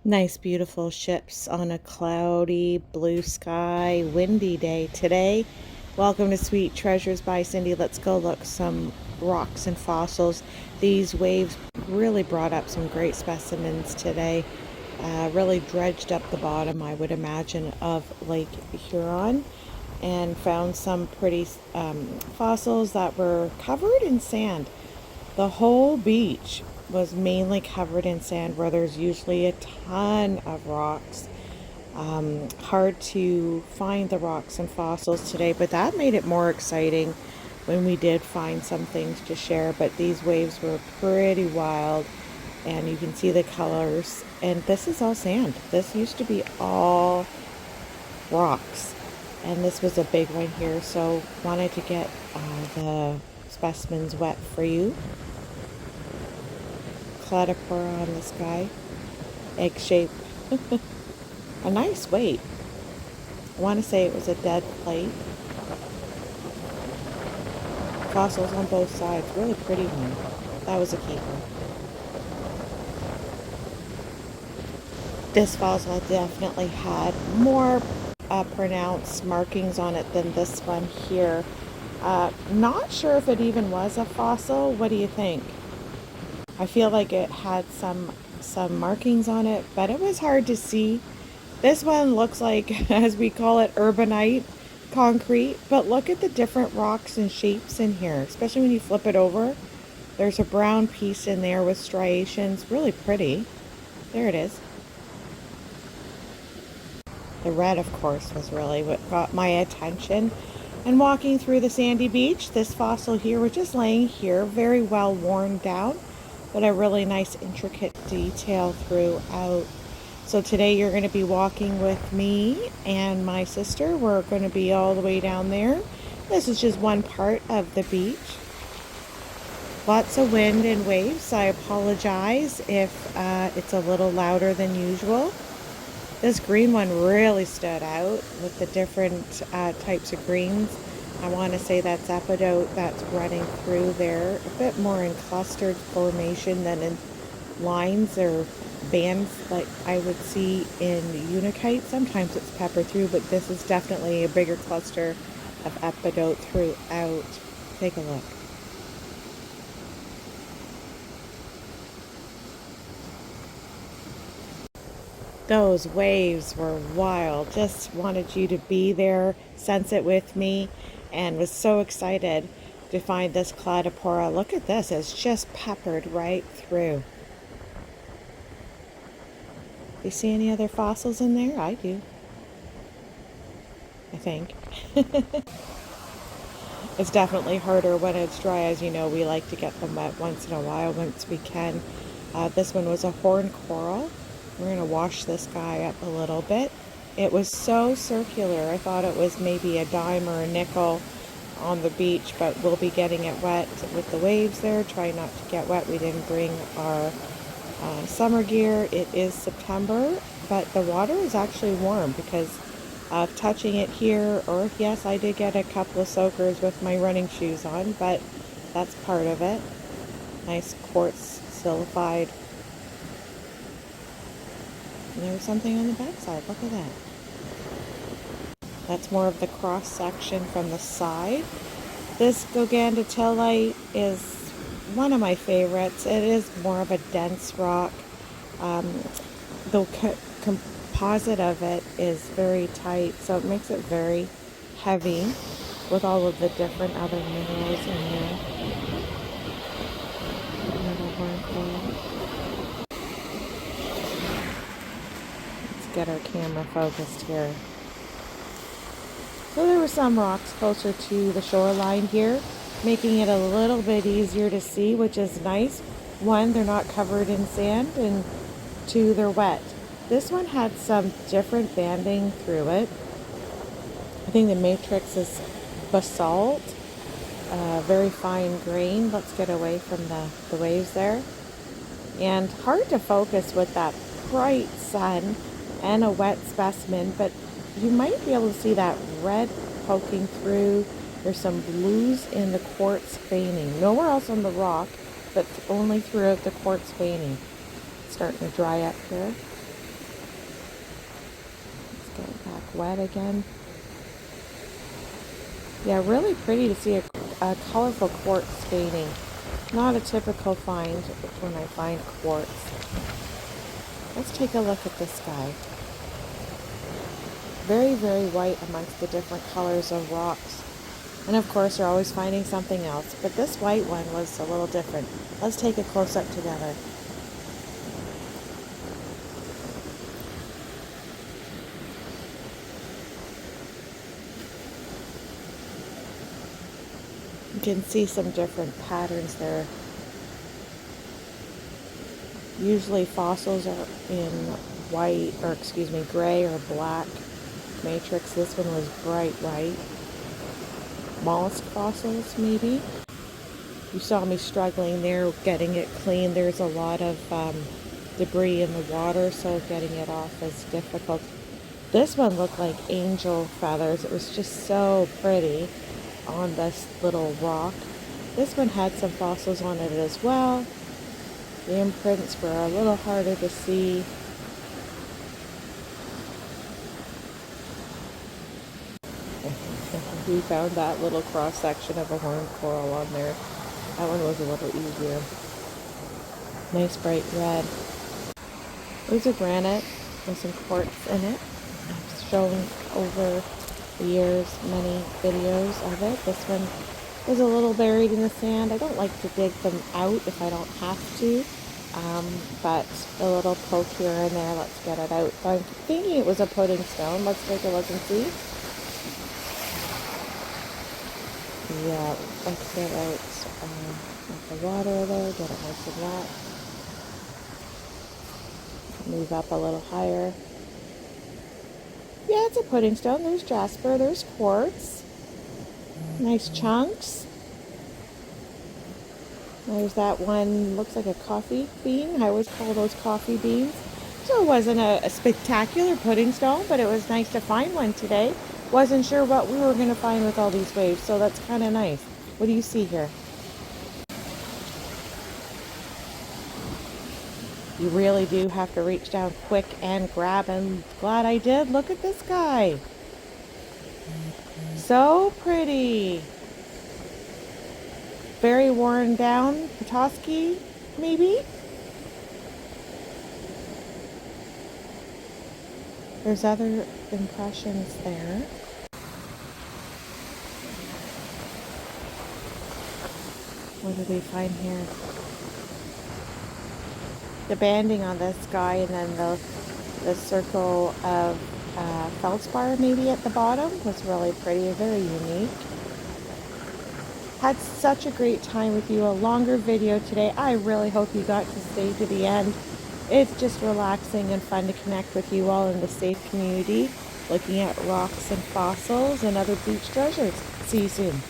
Nice, beautiful ships on a cloudy, blue sky, windy day today. Welcome to Sweet Treasures by Cindy. Let's go look some rocks and fossils. These waves really brought up some great specimens today. Really dredged up the bottom, I would imagine, of Lake Huron and found some pretty fossils that were covered in sand. The whole beach was mainly covered in sand where there's usually a ton of rocks. Hard to find the rocks and fossils today, but that made it more exciting when we did find some things to share. But these waves were pretty wild, and you can see the colors. And this is all sand. This used to be all rocks, and this was a big one here, so wanted to get the specimens wet for you. Platypora on this guy, egg shape. A nice weight. I want to say it was a dead plate. Fossils on both sides, really pretty one. That was a keeper. This fossil definitely had more pronounced markings on it than this one here. Not sure if it even was a fossil. What do you think? I feel like it had some markings on it, but it was hard to see. This one looks like, as we call it, urbanite concrete, but look at the different rocks and shapes in here, especially when you flip it over. There's a brown piece in there with striations, really pretty. There it is. The red, of course, was really what got my attention. And walking through the sandy beach, this fossil here was just laying here, very well worn down, but a really nice intricate detail throughout. So today you're going to be walking with me and my sister. We're going to be all the way down there. This is just one part of the beach. Lots of wind and waves. I apologize if it's a little louder than usual. This green one really stood out with the different types of greens. I want to say that's epidote that's running through there, a bit more in clustered formation than in lines or bands like I would see in unikite. Sometimes it's peppered through, but this is definitely a bigger cluster of epidote throughout. Take a look. Those waves were wild. Just wanted you to be there, sense it with me, and was so excited to find this Cladophora. Look at this, it's just peppered right through. Do you see any other fossils in there? I do. I think. It's definitely harder when it's dry. As you know, we like to get them wet once in a while once we can. This one was a horn coral. We're going to wash this guy up a little bit. It was so circular. I thought it was maybe a dime or a nickel on the beach, but we'll be getting it wet with the waves there. Try not to get wet. We didn't bring our summer gear. It is September, but the water is actually warm because of touching it here. Or yes, I did get a couple of soakers with my running shoes on, but that's part of it. Nice quartz sillified. And there was something on the backside. Look at that. That's more of the cross section from the side. This Gogandatellite is one of my favorites. It is more of a dense rock. The composite of it is very tight, so it makes it very heavy with all of the different other minerals in there. Another horn coral. Get our camera focused here. So there were some rocks closer to the shoreline here, making it a little bit easier to see, which is nice. One, they're not covered in sand, and two, they're wet. This one had some different banding through it. I think the matrix is basalt, very fine grain. Let's get away from the waves there. And hard to focus with that bright sun and a wet specimen, but you might be able to see that red poking through. There's some blues in the quartz veining. Nowhere else on the rock, but only throughout the quartz veining. It's starting to dry up here. wet again. Yeah, really pretty to see a colorful quartz staining. Not a typical find when I find quartz. Let's take a look at this guy. Very, very white amongst the different colors of rocks. And of course, you're always finding something else. But this white one was a little different. Let's take a close-up together. You can see some different patterns there. Usually fossils are in white, or excuse me, gray or black matrix. This one was bright white. Mollusk fossils, maybe. You saw me struggling there, getting it clean. There's a lot of debris in the water, so getting it off is difficult. This one looked like angel feathers. It was just so pretty on this little rock. This one had some fossils on it as well. The imprints were a little harder to see. We found that little cross section of a horned coral on there. That one was a little easier. Nice bright red. There's a granite with some quartz in it. I've shown over the years many videos of it. This one is a little buried in the sand. I don't like to dig them out if I don't have to. But a little poke here and there, let's get it out. So I'm thinking it was a pudding stone. Let's take a look and see. Yeah, let's get out the water there, get it nice and wet. Move up a little higher. Yeah, it's a pudding stone. There's jasper, there's quartz. Nice chunks. There's that one, looks like a coffee bean. I always call those coffee beans. So it wasn't a spectacular pudding stone, but it was nice to find one today. Wasn't sure what we were going to find with all these waves, so that's kind of nice. What do you see here? You really do have to reach down quick and grab, and glad I did. Look at this guy. So pretty. Very worn down. Petoskey, maybe? There's other impressions there. What do we find here? The banding on this guy, and then the circle of feldspar maybe at the bottom was really pretty, very unique. Had such a great time with you. A longer video today. I really hope you got to stay to the end. It's just relaxing and fun to connect with you all in the safe community, looking at rocks and fossils and other beach treasures. See you soon.